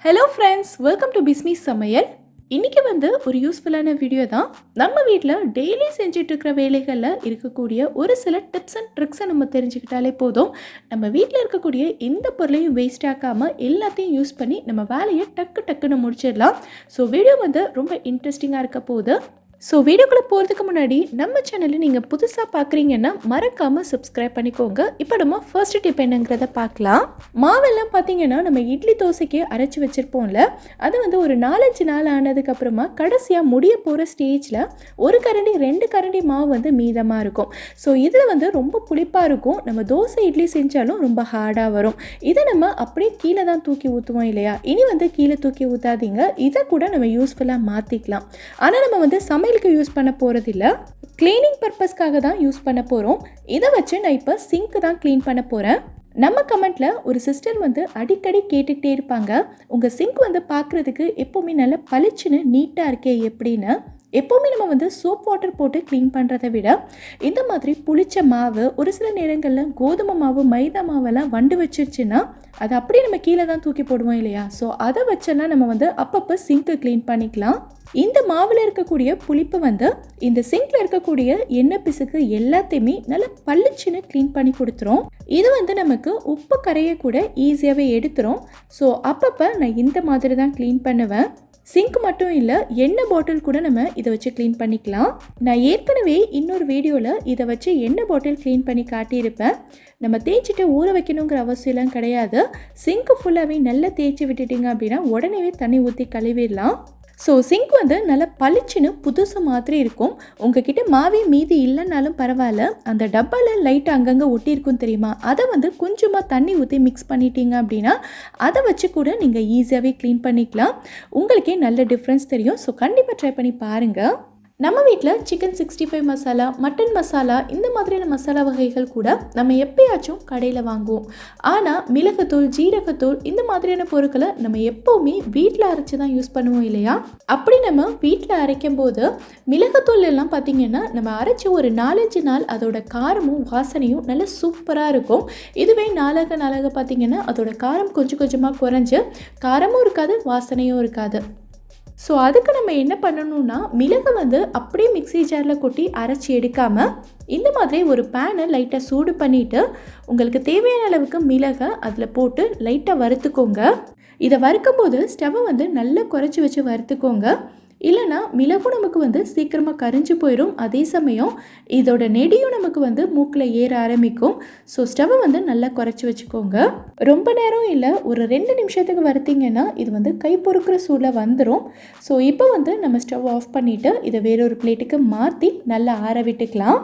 Hello friends, welcome to பிஸ்மிஸ் சமையல். இன்றைக்கி ஒரு யூஸ்ஃபுல்லான வீடியோ தான். நம்ம வீட்டில் டெய்லி செஞ்சிட்ருக்கிற வேலைகளில் இருக்கக்கூடிய ஒரு சில டிப்ஸ் அண்ட் ட்ரிக்ஸை நம்ம தெரிஞ்சுக்கிட்டாலே போதும். நம்ம வீட்டில் இருக்கக்கூடிய எந்த பொருளையும் வேஸ்ட் ஆக்காமல் எல்லாத்தையும் யூஸ் பண்ணி நம்ம வேலையை டக்கு டக்குன்னு முடிச்சிடலாம். ஸோ வீடியோ ரொம்ப இன்ட்ரெஸ்டிங்காக இருக்க போகுது. ஸோ வீடியோக்குள்ளே போகிறதுக்கு முன்னாடி நம்ம சேனலை நீங்கள் புதுசாக பார்க்குறீங்கன்னா மறக்காமல் சப்ஸ்கிரைப் பண்ணிக்கோங்க. இப்போ நம்ம ஃபர்ஸ்ட் டிப் என்னங்கிறத பார்க்கலாம். மாவெல்லாம் பார்த்தீங்கன்னா நம்ம இட்லி தோசைக்கு அரைச்சி வச்சுருப்போம்ல, அது ஒரு 4-5 நாள் ஆனதுக்கப்புறமா கடைசியாக முடிய போகிற ஸ்டேஜில் ஒரு கரண்டி 2 கரண்டி மாவு மீதமாக இருக்கும். ஸோ இதில் ரொம்ப புளிப்பாக இருக்கும். நம்ம தோசை இட்லி செஞ்சாலும் ரொம்ப ஹார்டாக வரும். இதை நம்ம அப்படியே கீழே தான் தூக்கி ஊற்றுவோம் இல்லையா? இனி கீழே தூக்கி ஊற்றாதீங்க. இதை கூட நம்ம யூஸ்ஃபுல்லாக மாற்றிக்கலாம். ஆனால் நம்ம சமையலுக்கு யூஸ் பண்ண போகிறதில்ல, கிளீனிங் பர்பஸ்க்காக தான் யூஸ் பண்ண போகிறோம். இதை வச்சு நான் இப்போ சிங்க் தான் க்ளீன் பண்ண போகிறேன். நம்ம கமெண்ட்டில் ஒரு சிஸ்டர் அடிக்கடி கேட்டுக்கிட்டே இருப்பாங்க, உங்கள் சிங்க் பார்க்குறதுக்கு எப்போவுமே நல்லா பளிச்சுன்னு நீட்டாக இருக்கே எப்படின்னு. எப்போவுமே நம்ம சோப் வாட்டர் போட்டு க்ளீன் பண்ணுறதை விட இந்த மாதிரி புளிச்ச மாவு, ஒரு சில நேரங்களில் கோதுமை மாவு, மைதா மாவெல்லாம் வண்டு வச்சிருச்சுன்னா அதை அப்படியே நம்ம கீழே தான் தூக்கி போடுவோம் இல்லையா? ஸோ அதை வச்செல்லாம் நம்ம அப்பப்போ சிங்க்கை க்ளீன் பண்ணிக்கலாம். இந்த மாவில் இருக்கக்கூடிய புளிப்பு இந்த சிங்கில் இருக்கக்கூடிய எண்ணெய் பிசுக்கு எல்லாத்தையுமே நல்லா பளிச்சுன்னு க்ளீன் பண்ணி கொடுத்துரும். இது நமக்கு உப்பு கரையை கூட ஈஸியாகவே எடுத்துரும். ஸோ அப்பப்போ நான் இந்த மாதிரி தான் க்ளீன் பண்ணுவேன். சிங்க் மட்டும் இல்லை, எண்ணெய் பாட்டில் கூட நம்ம இதை வச்சு க்ளீன் பண்ணிக்கலாம். நான் ஏற்கனவே இன்னொரு வீடியோவில் இதை வச்சு எண்ணெய் பாட்டில் க்ளீன் பண்ணி காட்டியிருப்பேன். நம்ம தேய்ச்சிட்டு ஊற வைக்கணுங்கிற அவசியம்லாம் கிடையாது. சிங்க் ஃபுல்லாகவே நல்லா தேய்ச்சி விட்டுட்டிங்க அப்படின்னா உடனே தண்ணி ஊற்றி கழுவிடலாம். ஸோ சிங்க் நல்லா பளிச்சுன்னு புதுசு மாதிரி இருக்கும். உங்ககிட்ட மாவே மீதி இல்லைன்னாலும் பரவாயில்ல, அந்த டப்பாவில் லைட்டாக அங்கங்கே ஒட்டியிருக்கும் தெரியுமா? அதை கொஞ்சமாக தண்ணி ஊற்றி மிக்ஸ் பண்ணிட்டீங்க அப்படின்னா அதை வச்சு கூட நீங்கள் ஈஸியாகவே க்ளீன் பண்ணிக்கலாம். உங்களுக்கே நல்ல டிஃப்ரென்ஸ் தெரியும். ஸோ கண்டிப்பாக ட்ரை பண்ணி பாருங்கள். நம்ம வீட்டில் சிக்கன் 65 மசாலா, மட்டன் மசாலா, இந்த மாதிரியான மசாலா வகைகள் கூட நம்ம எப்போயாச்சும் கடையில் வாங்குவோம். ஆனால் மிளகுத்தூள், ஜீரகத்தூள், இந்த மாதிரியான பொருட்களை நம்ம எப்போவுமே வீட்டில் அரைச்சி தான் யூஸ் பண்ணுவோம் இல்லையா? அப்படி நம்ம வீட்டில் அரைக்கும் போது மிளகுத்தூள் எல்லாம் பார்த்திங்கன்னா நம்ம அரைச்சி ஒரு 4-5 நாள் அதோட காரமும் வாசனையும் நல்லா சூப்பராக இருக்கும். இதுவே நாளாக பார்த்திங்கன்னா அதோட காரம் கொஞ்சம் கொஞ்சமாக குறைஞ்சு காரமும் இருக்காது, வாசனையும் இருக்காது. ஸோ அதுக்கு நம்ம என்ன பண்ணணும்னா, மிளகு அப்படியே மிக்ஸி ஜாரில் கொட்டி அரைச்சி எடுக்காமல் இந்த மாதிரி ஒரு பேனை லைட்டாக சூடு பண்ணிவிட்டு உங்களுக்கு தேவையான அளவுக்கு மிளகை அதில் போட்டு லைட்டாக வறுத்துக்கோங்க. இதை வறுக்கும்போது ஸ்டவ்வை நல்லா குறைச்சி வச்சு வறுத்துக்கோங்க. இல்லைனா மிளகும் நமக்கு சீக்கிரமாக கரிஞ்சு போயிடும். அதே சமயம் இதோட நெடியும் நமக்கு மூக்கில் ஏற ஆரம்பிக்கும். ஸோ ஸ்டவ்வை நல்லா குறைச்சி வச்சுக்கோங்க. ரொம்ப நேரம் இல்லை, ஒரு 2 நிமிஷத்துக்கு வறுத்திங்கன்னா இது கை பொறுக்கிற சூடில் வந்துடும். ஸோ இப்போ நம்ம ஸ்டவ் ஆஃப் பண்ணிவிட்டு இதை வேறொரு பிளேட்டுக்கு மாற்றி நல்லா ஆற விட்டுக்கலாம்.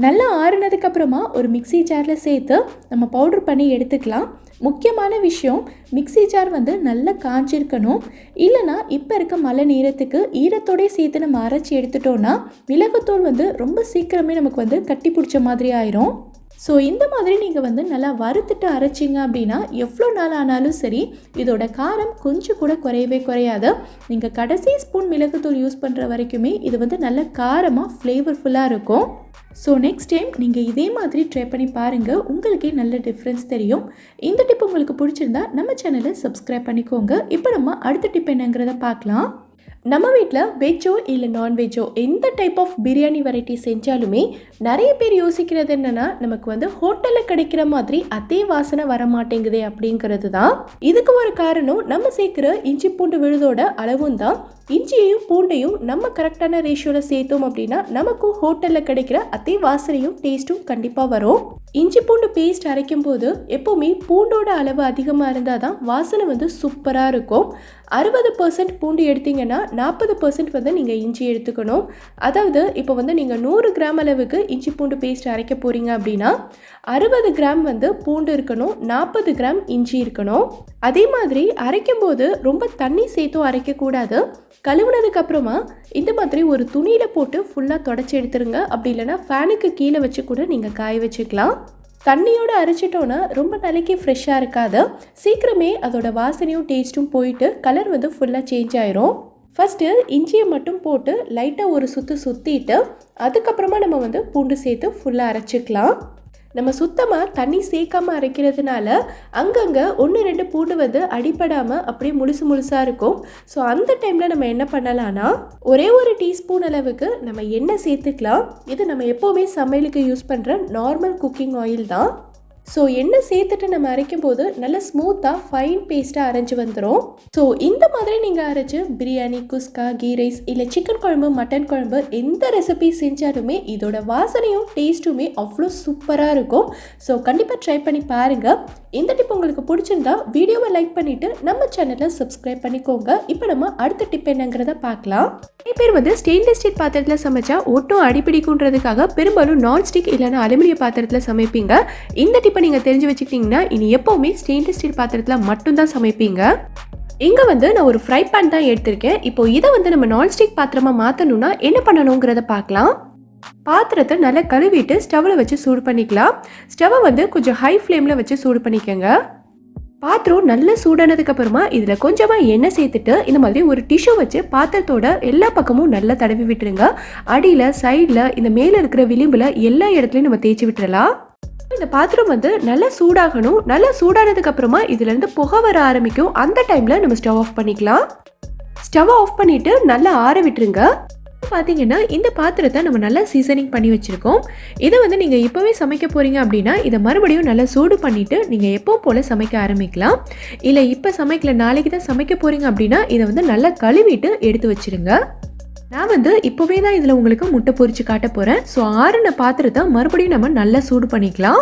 நல்லா ஆறுனதுக்கப்புறமா ஒரு மிக்ஸி ஜாரில் சேர்த்து நம்ம பவுடர் பண்ணி எடுத்துக்கலாம். முக்கியமான விஷயம், மிக்ஸி ஜார் நல்லா காஞ்சிருக்கணும். இல்லைனா இப்போ இருக்க மழை நேரத்துக்கு ஈரத்தோடய சேர்த்து நம்ம அரைச்சி எடுத்துட்டோன்னா மிளகுத்தூள் ரொம்ப சீக்கிரமே நமக்கு கட்டி பிடிச்ச மாதிரி ஆயிரும். ஸோ இந்த மாதிரி நீங்கள் நல்லா வறுத்துட்டு அரைச்சிங்க அப்படின்னா எவ்வளோ நாள் ஆனாலும் சரி இதோட காரம் கொஞ்சம் கூட குறையவே குறையாது. நீங்கள் கடைசி ஸ்பூன் மிளகுத்தூள் யூஸ் பண்ணுற வரைக்குமே இது நல்ல காரமாக ஃப்ளேவர்ஃபுல்லாக இருக்கும். ஸோ நெக்ஸ்ட் டைம் நீங்கள் இதே மாதிரி ட்ரை பண்ணி பாருங்கள். உங்களுக்கே நல்ல டிஃப்ரென்ஸ் தெரியும். இந்த டிப் உங்களுக்கு பிடிச்சிருந்தா நம்ம சேனலை சப்ஸ்கிரைப் பண்ணிக்கோங்க. இப்போ நம்ம அடுத்த டிப் என்னங்கிறத பார்க்கலாம். நம்ம வீட்டில் வெஜ்ஜோ இல்லை நான்வெஜ்ஜோ எந்த டைப் ஆஃப் பிரியாணி வெரைட்டி செஞ்சாலுமே நிறைய பேர் யோசிக்கிறது என்னென்னா, நமக்கு ஹோட்டலில் கிடைக்கிற மாதிரி அதே வாசனை வர மாட்டேங்குதே அப்படிங்கிறது தான். இதுக்கு ஒரு காரணம் நம்ம சேர்க்குற இஞ்சி பூண்டு விழுதோட அளவும் தான். இஞ்சியையும் பூண்டையும் நம்ம கரெக்டான ரேஷியோவில் சேர்த்தோம் அப்படின்னா நமக்கும் ஹோட்டலில் கிடைக்கிற அதே வாசனையும் டேஸ்ட்டும் கண்டிப்பாக வரும். இஞ்சி பூண்டு பேஸ்ட் அரைக்கும் போது எப்போவுமே பூண்டோட அளவு அதிகமாக இருந்தால் தான் வாசனை சூப்பராக இருக்கும். 60% பூண்டு எடுத்திங்கன்னா 40% நீங்கள் இஞ்சி எடுத்துக்கணும். அதாவது இப்போ நீங்கள் 100 கிராம் அளவுக்கு இஞ்சி பூண்டு பேஸ்ட் அரைக்க போகிறீங்க அப்படின்னா 60 கிராம் பூண்டு இருக்கணும், 40 கிராம் இஞ்சி இருக்கணும். அதே மாதிரி அரைக்கும் போது ரொம்ப தண்ணி சேர்த்தும் அரைக்கக்கூடாது. கழுவுனதுக்கு அப்புறமா இந்த மாதிரி ஒரு துணியில் போட்டு ஃபுல்லாக தொடச்சி எடுத்துருங்க. அப்படி இல்லைனா ஃபேனுக்கு கீழே வச்சு கூட நீங்கள் காய வச்சுக்கலாம். தண்ணியோடு அரைச்சிட்டோன்னா ரொம்ப நாளைக்கு ஃப்ரெஷ்ஷாக இருக்காது. சீக்கிரமே அதோட வாசனையும் டேஸ்ட்டும் போயிட்டு கலர் ஃபுல்லாக சேஞ்ச் ஆயிரும். ஃபஸ்ட்டு இஞ்சியை மட்டும் போட்டு லைட்டாக ஒரு சுற்றிட்டு அதுக்கப்புறமா நம்ம பூண்டு சேர்த்து ஃபுல்லாக அரைச்சிக்கலாம். நம்ம சுத்தமாக தண்ணி சேர்க்காமல் அரைக்கிறதுனால அங்கங்கே 1-2 பூண்டு வந்து அடிப்படாமல் அப்படியே முழுசாக இருக்கும். ஸோ அந்த டைமில் நம்ம என்ன பண்ணலான்னா, ஒரே ஒரு டீஸ்பூன் அளவுக்கு நம்ம எண்ணெய் சேர்த்துக்கலாம். இது நம்ம எப்போவுமே சமையலுக்கு யூஸ் பண்ணுற நார்மல் குக்கிங் ஆயில் தான். ஸோ எண்ணெய் சேர்த்துட்டு நம்ம அரைக்கும் போது நல்லா ஸ்மூத்தாக ஃபைன் பேஸ்ட்டாக அரைஞ்சி வந்துடும். ஸோ இந்த மாதிரி நீங்கள் அரைச்சி பிரியாணி, குஸ்கா, கீ ரைஸ் இல்லை சிக்கன் குழம்பு, மட்டன் குழம்பு எந்த ரெசிபி செஞ்சாலுமே இதோட வாசனையும் டேஸ்ட்டுமே அவ்வளோ சூப்பராக இருக்கும். ஸோ கண்டிப்பாக ட்ரை பண்ணி பாருங்கள். இந்த டிப் உங்களுக்கு பிடிச்சிருந்தா வீடியோவை லைக் பண்ணிவிட்டு நம்ம சேனலை சப்ஸ்கிரைப் பண்ணிக்கோங்க. இப்போ நம்ம அடுத்த டிப் என்னங்கிறத பார்க்கலாம். நிறைய பேர் வந்து ஸ்டெயின்லெஸ் ஸ்டீல் பாத்திரத்தில் சமைச்சா ஒட்டும் அடிப்பிடிக்குன்றதுக்காக பெரும்பாலும் நான்ஸ்டிக் இல்லைனா அலுமினிய பாத்திரத்தில் சமைப்பீங்க. இந்த டிப்பை நீங்கள் தெரிஞ்சு வச்சுக்கிட்டிங்கன்னா இனி எப்போவுமே ஸ்டெயின்லெஸ் ஸ்டீல் பாத்திரத்தில் மட்டும்தான் சமைப்பீங்க. இங்கே வந்து நான் ஒரு ஃப்ரை பேன் தான் எடுத்திருக்கேன். இப்போ இதை வந்து நம்ம நான்ஸ்டிக் பாத்திரமாக மாற்றணும்னா என்ன பண்ணணுங்கிறத பார்க்கலாம். பாத்திரத்தை நல்லா கழுவிட்டு ஸ்டவ்வில் வச்சு சூடு பண்ணிக்கலாம். ஸ்டவ்வை வந்து கொஞ்சம் ஹை ஃப்ளேமில் வச்சு சூடு பண்ணிக்கோங்க. பாத்திரம் நல்லா சூடானதுக்கு அப்புறமா இதில் கொஞ்சமாக எண்ணெய் சேர்த்துட்டு இந்த மாதிரி ஒரு டிஷ்யூ வச்சு பாத்திரத்தோட எல்லா பக்கமும் நல்லா தடவி விட்டுருங்க. அடியில், சைடில், இந்த மேலே இருக்கிற விளிம்பில் எல்லா இடத்துலையும் நம்ம தேய்ச்சி விட்டுறலாம். இந்த பாத்திரம் வந்து நல்லா சூடாகணும். நல்லா சூடானதுக்கு அப்புறமா இதுலேருந்து புகை வர ஆரம்பிக்கும். அந்த டைமில் நம்ம ஸ்டவ் ஆஃப் பண்ணிக்கலாம். ஸ்டவ் ஆஃப் பண்ணிவிட்டு நல்லா ஆற விட்டுருங்க. பார்த்தீங்கன்னா இந்த பாத்திரத்தை நம்ம நல்லா சீசனிங் பண்ணி வச்சுருக்கோம். இதை வந்து நீங்கள் இப்போவே சமைக்க போகிறீங்க அப்படின்னா இதை மறுபடியும் நல்லா சூடு பண்ணிவிட்டு நீங்கள் எப்போ போல் சமைக்க ஆரம்பிக்கலாம். இல்லை இப்போ சமைக்கல, நாளைக்கு தான் சமைக்க போகிறீங்க அப்படின்னா இதை வந்து நல்லா கழுவிட்டு எடுத்து வச்சுருங்க. நான் வந்து இப்போவே தான் இதில் உங்களுக்கு முட்டை பொரிச்சு காட்ட போகிறேன். ஸோ ஆறுன பாத்திரத்தை மறுபடியும் நம்ம நல்லா சூடு பண்ணிக்கலாம்.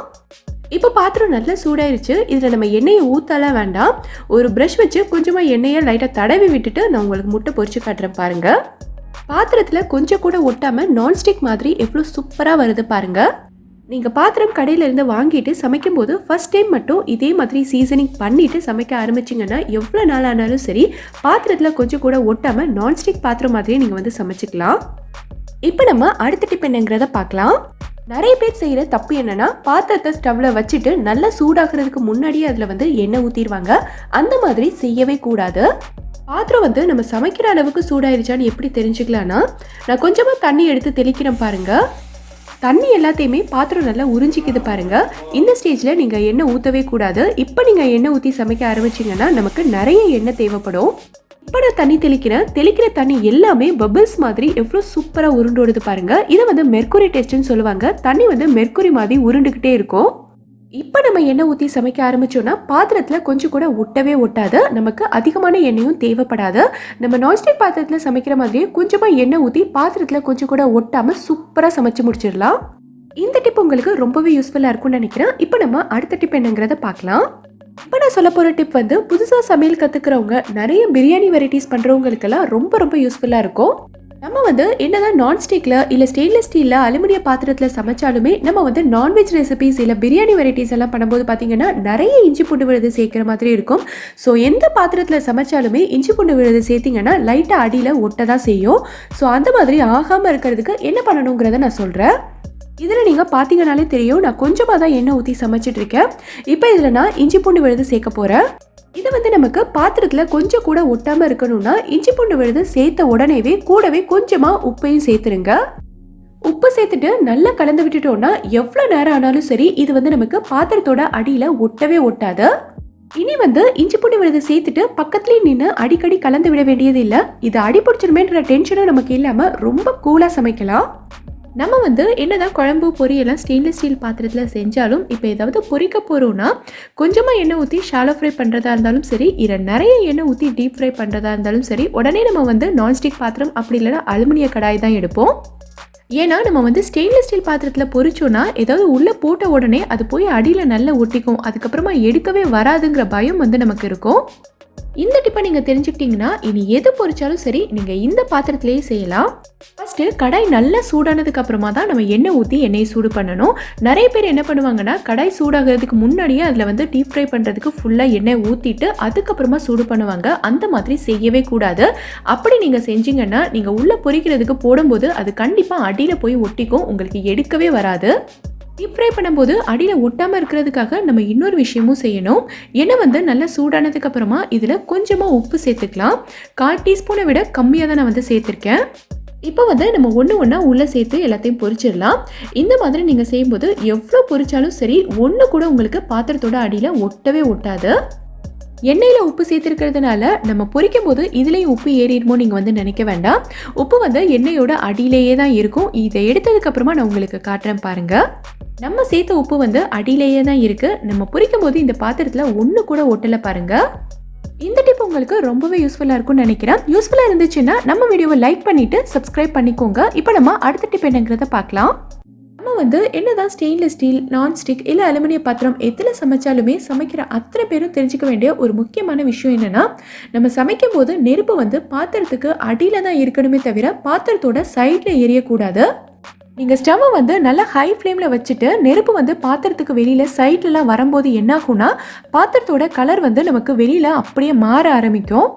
இப்போ பாத்திரம் நல்லா சூடாயிருச்சு. இதில் நம்ம எண்ணெயை ஊற்றலாம் வேண்டாம். ஒரு ப்ரஷ் வச்சு கொஞ்சமாக எண்ணெயை லைட்டாக தடவி விட்டுட்டு நான் உங்களுக்கு முட்டை பொரிச்சு காட்டுறேன் பாருங்கள். பாத்திரத்தில் கொஞ்சம் கூட ஒட்டாமல் நான்ஸ்டிக் மாதிரி எவ்வளோ சூப்பராக வருது பாருங்கள். நீங்கள் பாத்திரம் கடையிலேருந்து வாங்கிட்டு சமைக்கும் போது ஃபர்ஸ்ட் டைம் மட்டும் இதே மாதிரி சீசனிங் பண்ணிவிட்டு சமைக்க ஆரம்பிச்சிங்கன்னா எவ்வளோ நாள் ஆனாலும் சரி பாத்திரத்தில் கொஞ்சம் கூட ஒட்டாமல் நான்ஸ்டிக் பாத்திரம் மாதிரியே நீங்கள் வந்து சமைச்சிக்கலாம். இப்போ நம்ம அடுத்த டிப் என்னங்கிறத பார்க்கலாம். நிறைய பேர் செய்கிற தப்பு என்னன்னா, பாத்திரத்தை ஸ்டவ்வில் வச்சுட்டு நல்லா சூடாகிறதுக்கு முன்னாடியே அதில் வந்து எண்ணெய் ஊற்றிடுவாங்க. அந்த மாதிரி செய்யவே கூடாது. பாத்திரம் வந்து நம்ம சமைக்கிற அளவுக்கு சூடாயிருச்சான்னு எப்படி தெரிஞ்சுக்கலான்னா, நான் கொஞ்சமாக தண்ணி எடுத்து தெளிக்கிறேன் பாருங்கள். தண்ணி எல்லாத்தையுமே பாத்திரம் நல்லா உறிஞ்சிக்குது பாருங்கள். இந்த ஸ்டேஜில் நீங்கள் எண்ணெய் ஊற்றவே கூடாது. இப்போ நீங்கள் எண்ணெய் ஊற்றி சமைக்க ஆரம்பிச்சிங்கன்னா நமக்கு நிறைய எண்ணெய் தேவைப்படும். இப்போ நான் தண்ணி தெளிக்கிற தண்ணி எல்லாமே பபிள்ஸ் மாதிரி எவ்வளோ சூப்பராக உருண்டோடுது பாருங்கள். இதை வந்து மெர்க்குரி டெஸ்ட்னு சொல்லுவாங்க. தண்ணி வந்து மெர்க்குரி மாதிரி உருண்டுக்கிட்டே இருக்கும். இப்போ நம்ம எண்ணெய் ஊற்றி சமைக்க ஆரம்பித்தோன்னா பாத்திரத்தில் கொஞ்சம் கூட ஒட்டவே ஒட்டாது. நமக்கு அதிகமான எண்ணெயும் தேவைப்படாது. நம்ம நான்ஸ்டிக் பாத்திரத்தில் சமைக்கிற மாதிரியே கொஞ்சமாக எண்ணெய் ஊற்றி பாத்திரத்தில் கொஞ்சம் கூட ஒட்டாமல் சூப்பராக சமைச்சு முடிச்சிடலாம். இந்த டிப் உங்களுக்கு ரொம்பவே யூஸ்ஃபுல்லாக இருக்கும்னு நினைக்கிறேன். இப்போ நம்ம அடுத்த டிப் என்னங்கிறத பார்க்கலாம். இப்போ நான் சொல்ல போகிற டிப் வந்து புதுசாக சமையல் கற்றுக்கிறவங்க, நிறைய பிரியாணி வெரைட்டிஸ் பண்ணுறவங்களுக்கெல்லாம் ரொம்ப ரொம்ப யூஸ்ஃபுல்லாக இருக்கும். நம்ம வந்து என்னதான் நான்ஸ்டிக்கில் இல்லை ஸ்டெயின்லெஸ் ஸ்டீலில் அலுமினிய பாத்திரத்தில் சமைச்சாலுமே நம்ம வந்து நான்வெஜ் ரெசிபிஸ் இல்லை பிரியாணி வெரைட்டிஸ் எல்லாம் பண்ணும்போது பார்த்தீங்கன்னா நிறைய இஞ்சி பூண்டு விழுது சேர்க்குற மாதிரி இருக்கும். ஸோ எந்த பாத்திரத்தில் சமைச்சாலுமே இஞ்சி பூண்டு விழுது சேர்த்திங்கன்னா லைட்டாக அடியில் ஒட்ட தான் செய்யும். ஸோ அந்த மாதிரி ஆகாமல் இருக்கிறதுக்கு என்ன பண்ணணுங்கிறத நான் சொல்கிறேன். இதில் நீங்கள் பார்த்தீங்கன்னாலே தெரியும், நான் கொஞ்சமாக தான் எண்ணெய் ஊற்றி சமைச்சிட்ருக்கேன். இப்போ இதில் நான் இஞ்சி பூண்டு விழுது சேர்க்க போகிறேன். இது வந்து நமக்கு பாத்திரத்தில் கொஞ்சம் கூட ஒட்டாமல் இருக்கணும்னா இஞ்சி பூண்டு விழுது சேர்த்த உடனேவே கூடவே கொஞ்சமாக உப்பையும் சேர்த்துருங்க. உப்பு சேர்த்துட்டு நல்லா கலந்து விட்டுட்டோம்னா எவ்வளோ நேரம் ஆனாலும் சரி இது வந்து நமக்கு பாத்திரத்தோட அடியில் ஒட்டவே ஒட்டாது. இனி வந்து இஞ்சி பூண்டு விழுது சேர்த்துட்டு பக்கத்துலேயே நின்று அடிக்கடி கலந்து விட வேண்டியது இல்லை. இது அடி பிடிச்சிருமேன்ற டென்ஷனும் நமக்கு இல்லாமல் ரொம்ப கூலாக சமைக்கலாம். நம்ம வந்து என்னதான் குழம்பு பொரியெல்லாம் ஸ்டெயின்லெஸ் ஸ்டீல் பாத்திரத்தில் செஞ்சாலும் இப்போ ஏதாவது பொரிக்க போகிறோன்னா கொஞ்சமாக எண்ணெய் ஊற்றி ஷாலோ ஃப்ரை பண்ணுறதா இருந்தாலும் சரி, இல்லை நிறைய எண்ணெய் ஊற்றி டீப் ஃப்ரை பண்ணுறதா இருந்தாலும் சரி, உடனே நம்ம வந்து நான்ஸ்டிக் பாத்திரம் அப்படி இல்லைனா அலுமினிய கடாய் தான் எடுப்போம். ஏன்னா நம்ம வந்து ஸ்டெயின்லெஸ் ஸ்டீல் பாத்திரத்தில் பொரிச்சோன்னா ஏதாவது உள்ளே போட்ட உடனே அது போய் அடியில் நல்லா ஒட்டிக்கும். அதுக்கப்புறமா எடுக்கவே வராதுங்கிற பயம் வந்து நமக்கு இருக்கும். இந்த டிப்பை நீங்கள் தெரிஞ்சுக்கிட்டீங்கன்னா இனி எது பொரிச்சாலும் சரி நீங்கள் இந்த பாத்திரத்திலேயே செய்யலாம். ஃபஸ்ட்டு கடாய் நல்லா சூடானதுக்கு அப்புறமா தான் நம்ம எண்ணெய் ஊற்றி எண்ணெயை சூடு பண்ணணும். நிறைய பேர் என்ன பண்ணுவாங்கன்னா கடாய் சூடாகிறதுக்கு முன்னாடியே அதில் வந்து டீப் ஃப்ரை பண்ணுறதுக்கு ஃபுல்லாக எண்ணெய் ஊற்றிட்டு அதுக்கப்புறமா சூடு பண்ணுவாங்க. அந்த மாதிரி செய்யவே கூடாது. அப்படி நீங்கள் செஞ்சீங்கன்னா நீங்கள் உள்ளே பொரிக்கிறதுக்கு போடும்போது அது கண்டிப்பாக அடியில் போய் ஒட்டிக்கும், உங்களுக்கு எடுக்கவே வராது. டீப் ஃப்ரை பண்ணும்போது அடியில் ஒட்டாமல் இருக்கிறதுக்காக நம்ம இன்னொரு விஷயமும் செய்யணும். எண்ணெய் வந்து நல்லா சூடானதுக்கு அப்புறமா இதில் கொஞ்சமாக உப்பு சேர்த்துக்கலாம். 1/4 டீஸ்பூனை விட கம்மியாக தான் நான் வந்து சேர்த்துருக்கேன். இப்போ வந்து நம்ம ஒன்று ஒன்றா உள்ளே சேர்த்து எல்லாத்தையும் பொரிச்சிடலாம். இந்த மாதிரி நீங்கள் செய்யும்போது எவ்வளோ பொரிச்சாலும் சரி ஒன்று கூட உங்களுக்கு பாத்திரத்தோட அடியில் ஒட்டவே ஒட்டாது. எண்ணெயில் உப்பு சேர்த்துருக்கிறதுனால நம்ம பொரிக்கும் போது இதுலேயும் உப்பு ஏறிடுமோ நீங்கள் வந்து நினைக்க வேண்டாம். உப்பு வந்து எண்ணெயோட அடியிலேயே தான் இருக்கும். இதை எடுத்ததுக்கப்புறமா நான் உங்களுக்கு காட்டுறேன் பாருங்கள். நம்ம சேர்த்த உப்பு வந்து அடியிலேயே தான் இருக்குது. நம்ம பொரிக்கும் போது இந்த பாத்திரத்தில் ஒன்று கூட ஒட்டலை பாருங்கள். இந்த டிப் உங்களுக்கு ரொம்பவே யூஸ்ஃபுல்லாக இருக்கும்னு நினைக்கிறேன். யூஸ்ஃபுல்லாக இருந்துச்சுன்னா நம்ம வீடியோவை லைக் பண்ணிவிட்டு சப்ஸ்கிரைப் பண்ணிக்கோங்க. இப்போ நம்ம அடுத்த டிப் என்னங்கிறத பார்க்கலாம். நம்ம வந்து என்னதான் ஸ்டெயின்லெஸ் ஸ்டீல், நான்ஸ்டிக் இல்லை அலுமினிய பாத்திரம் எதில் சமைச்சாலுமே சமைக்கிற அத்தனை பேரும் தெரிஞ்சுக்க வேண்டிய ஒரு முக்கியமான விஷயம் என்னென்னா, நம்ம சமைக்கும் போது நெருப்பு வந்து பாத்திரத்துக்கு அடியில் தான் இருக்கணுமே தவிர பாத்திரத்தோட சைடில் எரியக்கூடாது. நீங்கள் ஸ்டவ்வை வந்து நல்லா ஹை ஃப்ளேமில் வச்சுட்டு நெருப்பு வந்து பாத்திரத்துக்கு வெளியில் சைட்லலாம் வரும்போது என்னாகும்னா பாத்திரத்தோட கலர் வந்து நமக்கு வெளியில் அப்படியே மாற ஆரம்பிக்கும்.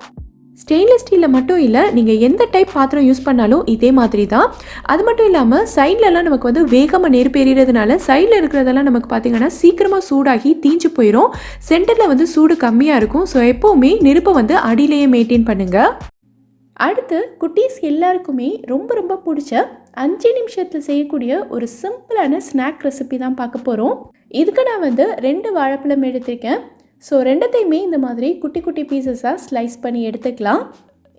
ஸ்டெயின்லெஸ் ஸ்டீலில் மட்டும் இல்லை, நீங்கள் எந்த டைப் பாத்திரம் யூஸ் பண்ணாலும் இதே மாதிரி தான். அது மட்டும் இல்லாமல் சைட்லலாம் நமக்கு வந்து வேகமாக நெருப்பு எறிகிறதுனால சைடில் இருக்கிறதெல்லாம் நமக்கு பார்த்திங்கன்னா சீக்கிரமாக சூடாகி தீஞ்சு போயிடும். சென்டரில் வந்து சூடு கம்மியாக இருக்கும். ஸோ எப்போவுமே நெருப்பை வந்து அடியிலேயே மெயின்டைன் பண்ணுங்கள். அடுத்து குட்டீஸ் எல்லாருக்குமே ரொம்ப ரொம்ப பிடிச்ச 5 நிமிஷத்தில் செய்யக்கூடிய ஒரு சிம்பிளான ஸ்நாக் ரெசிபி தான் பார்க்க போகிறோம். இதுக்கு நான் வந்து 2 வாழைப்பழம் எடுத்திருக்கேன். ஸோ ரெண்டத்தையுமே இந்த மாதிரி குட்டி குட்டி பீசஸாக ஸ்லைஸ் பண்ணி எடுத்துக்கலாம்.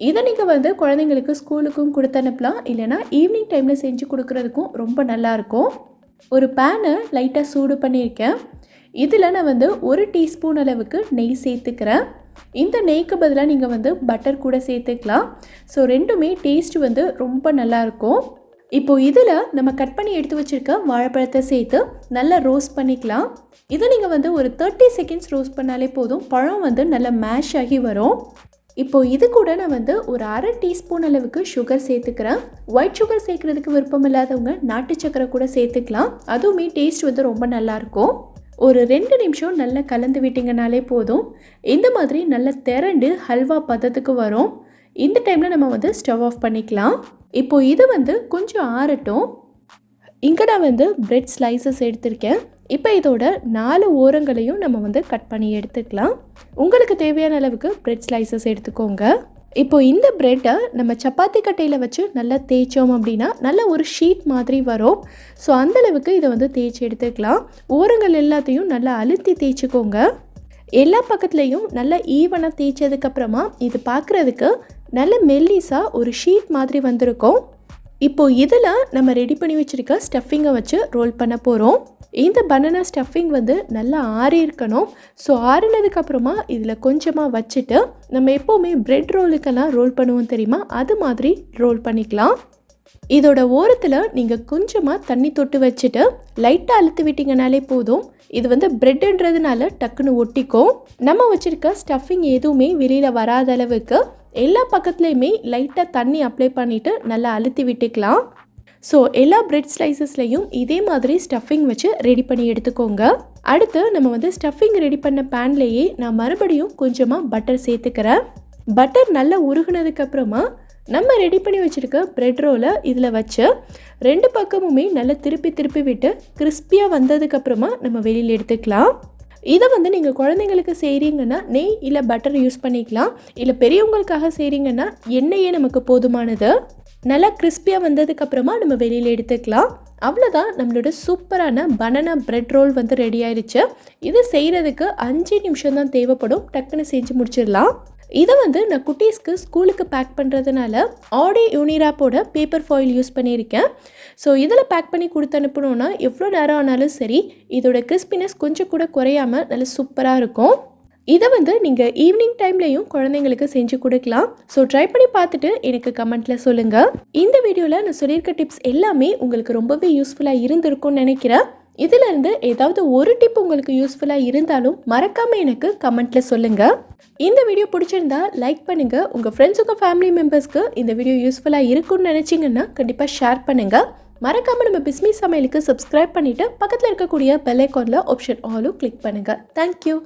இதை நீங்கள் வந்து குழந்தைங்களுக்கு ஸ்கூலுக்கும் கொடுத்து அனுப்பலாம், இல்லைனா ஈவினிங் டைமில் செஞ்சு கொடுக்குறதுக்கும் ரொம்ப நல்லாயிருக்கும். ஒரு பேனை லைட்டாக சூடு பண்ணியிருக்கேன். இதில் நான் வந்து 1 டீஸ்பூன் அளவுக்கு நெய் சேர்த்துக்கிறேன். இந்த நெய்க்கு பதிலாக நீங்கள் வந்து பட்டர் கூட சேர்த்துக்கலாம். ஸோ ரெண்டுமே டேஸ்ட் வந்து ரொம்ப நல்லாயிருக்கும். இப்போது இதில் நம்ம கட் பண்ணி எடுத்து வச்சுருக்க வாழைப்பழத்தை சேர்த்து நல்லா ரோஸ்ட் பண்ணிக்கலாம். இதை நீங்கள் வந்து ஒரு 30 செகண்ட்ஸ் ரோஸ்ட் பண்ணாலே போதும். பழம் வந்து நல்லா மேஷ் ஆகி வரும். இப்போது இது கூட நான் வந்து ஒரு 1/2 டீஸ்பூன் அளவுக்கு சுகர் சேர்த்துக்கிறேன். ஒயிட் சுகர் சேர்க்குறதுக்கு விருப்பம் இல்லாதவங்க நாட்டு சக்கரை கூட சேர்த்துக்கலாம். அதுவுமே டேஸ்ட் வந்து ரொம்ப நல்லாயிருக்கும். ஒரு 2 நிமிஷம் நல்லா கலந்து விட்டிங்கனாலே போதும். இந்த மாதிரி நல்லா திரண்டு ஹல்வா பதத்துக்கு வரும். இந்த டைமில் நம்ம வந்து ஸ்டவ் ஆஃப் பண்ணிக்கலாம். இப்போது இது வந்து கொஞ்சம் ஆறட்டும். இங்கே நான் வந்து பிரெட் ஸ்லைசஸ் எடுத்திருக்கேன். இப்போ இதோட 4 ஓரங்களையும் நம்ம வந்து கட் பண்ணி எடுத்துக்கலாம். உங்களுக்கு தேவையான அளவுக்கு பிரெட் ஸ்லைசஸ் எடுத்துக்கோங்க. இப்போ இந்த ப்ரெட்டை நம்ம சப்பாத்தி கட்டையில் வச்சு நல்லா தேய்ச்சோம் அப்படின்னா நல்ல ஒரு ஷீட் மாதிரி வரும். ஸோ அந்தளவுக்கு இதை வந்து தேய்ச்சி எடுத்துக்கலாம். ஓரங்கள் எல்லாத்தையும் நல்லா அழுத்தி தேய்ச்சிக்கோங்க. எல்லா பக்கத்துலேயும் நல்லா ஈவனாக தேய்ச்சதுக்கப்புறமா இது பார்க்குறதுக்கு நல்ல மெல்லிஸாக ஒரு ஷீட் மாதிரி வந்திருக்கும். இப்போது இதில் நம்ம ரெடி பண்ணி வச்சுருக்க ஸ்டஃபிங்கை வச்சு ரோல் பண்ண போகிறோம். இந்த பனானா ஸ்டஃபிங் வந்து நல்லா ஆறி இருக்கணும். ஸோ ஆறினதுக்கப்புறமா இதில் கொஞ்சமாக வச்சுட்டு நம்ம எப்போவுமே பிரெட் ரோலுக்கெல்லாம் ரோல் பண்ணுவோம் தெரியுமா, அது மாதிரி ரோல் பண்ணிக்கலாம். இதோட ஓரத்தில் நீங்கள் கொஞ்சமாக தண்ணி தொட்டு வச்சுட்டு லைட்டாக அழுத்தி விட்டிங்கனாலே போதும். இது வந்து பிரெட்டுன்றதுனால டக்குன்னு ஒட்டிக்கும். நம்ம வச்சுருக்க ஸ்டஃபிங் எதுவுமே வெளியில் வராத அளவுக்கு எல்லா பக்கத்துலேயுமே லைட்டாக தண்ணி அப்ளை பண்ணிவிட்டு நல்லா அழுத்தி விட்டுக்கலாம். ஸோ எல்லா பிரெட் ஸ்லைசஸ்லையும் இதே மாதிரி ஸ்டஃபிங் வச்சு ரெடி பண்ணி எடுத்துக்கோங்க. அடுத்து நம்ம வந்து ஸ்டஃபிங் ரெடி பண்ண பேன்லேயே நான் மறுபடியும் கொஞ்சமாக பட்டர் சேர்த்துக்கிறேன். பட்டர் நல்லா உருகுனதுக்கப்புறமா நம்ம ரெடி பண்ணி வச்சுருக்க ப்ரெட் ரோலை இதில் வச்சு 2 பக்கமுமே நல்லா திருப்பி திருப்பி விட்டு கிறிஸ்பியாக வந்ததுக்கப்புறமா நம்ம வெளியில் எடுத்துக்கலாம். இதை வந்து நீங்கள் குழந்தைங்களுக்கு செய்கிறீங்கன்னா நெய் இல்லை பட்டர் யூஸ் பண்ணிக்கலாம். இல்லை பெரியவங்களுக்காக செய்கிறீங்கன்னா எண்ணெயே நமக்கு போதுமானது. நல்லா கிறிஸ்பியாக வந்ததுக்கப்புறமா நம்ம வெளியில் எடுத்துக்கலாம். அவ்வளோதான், நம்மளோட சூப்பரான பனானா பிரெட் ரோல் வந்து ரெடி ஆயிடுச்சு. இது செய்கிறதுக்கு 5 நிமிஷம் தான் தேவைப்படும். டக்குன்னு செஞ்சு முடிச்சிடலாம். இதை வந்து நான் குட்டீஸ்க்கு ஸ்கூலுக்கு பேக் பண்ணுறதுனால ஆடி யூனிராப்போட பேப்பர் ஃபாயில் யூஸ் பண்ணியிருக்கேன். ஸோ இதில் பேக் பண்ணி கொடுத்து அனுப்பணுன்னா எவ்வளோ நேரம் ஆனாலும் சரி இதோட கிறிஸ்பினஸ் கொஞ்சம் கூட குறையாமல் நல்லா சூப்பராக இருக்கும். இதை வந்து நீங்கள் ஈவினிங் டைம்லையும் குழந்தைங்களுக்கு செஞ்சு கொடுக்கலாம். ஸோ ட்ரை பண்ணி பார்த்துட்டு எனக்கு கமெண்ட்டில் சொல்லுங்கள். இந்த வீடியோவில் நான் சொல்லியிருக்க டிப்ஸ் எல்லாமே உங்களுக்கு ரொம்பவே யூஸ்ஃபுல்லாக இருந்திருக்கும்னு நினைக்கிறேன். இதிலேருந்து ஏதாவது ஒரு டிப் உங்களுக்கு யூஸ்ஃபுல்லாக இருந்தாலும் மறக்காமல் எனக்கு கமெண்ட்டில் சொல்லுங்கள். இந்த வீடியோ பிடிச்சிருந்தா லைக் பண்ணுங்கள். உங்கள் ஃப்ரெண்ட்ஸ், உங்கள் ஃபேமிலி மெம்பர்ஸ்க்கு இந்த வீடியோ யூஸ்ஃபுல்லாக இருக்கும்னு நினச்சிங்கன்னா கண்டிப்பாக ஷேர் பண்ணுங்கள். மறக்காமல் நம்ம பிஸ்மி சமையலுக்கு சப்ஸ்கிரைப் பண்ணிவிட்டு பக்கத்தில் இருக்கக்கூடிய பெல் ஐக்கானில் ஆப்ஷன் ஆலும் கிளிக் பண்ணுங்கள். தேங்க்யூ.